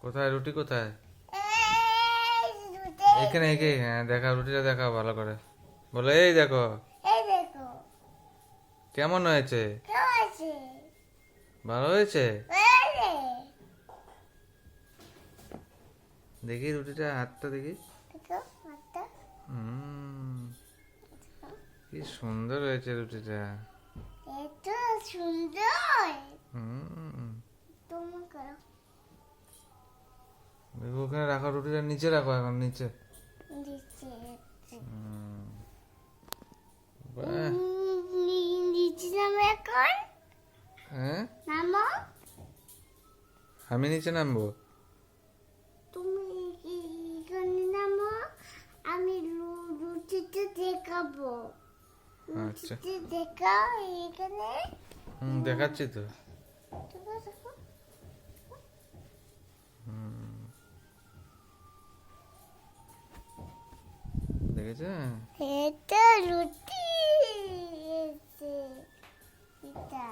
কোথায় রুটি কোথায়? এই দুটো এখানে একে, হ্যাঁ দেখাও, রুটিটা দেখাও ভালো করে। বলো এই দেখো এই দেখো কেমন হয়েছে। কেউ আছে ভালো হয়েছে? আরে দেখি রুটিটা, হাতটা দেখি। দেখো মাথা হুম, কি সুন্দর হয়েছে রুটিটা। এত সুন্দর হুম, তুমি করো দেখো ওখানে রাখো, রুটিটা নিচে রাখো, এখন নিচে। দিচ্ছে হুম, বাহ, নিচে নামো এখন হ্যাঁ নামো আমি নিচে নামবো? তুমি এখানে নামো আমি রুটিতে দেখাবো আচ্ছা, রুটিতে দেখাও এখানে দেখাচ্ছি তো। দেখো দেখো দেখেছে? এটা রুটি এটা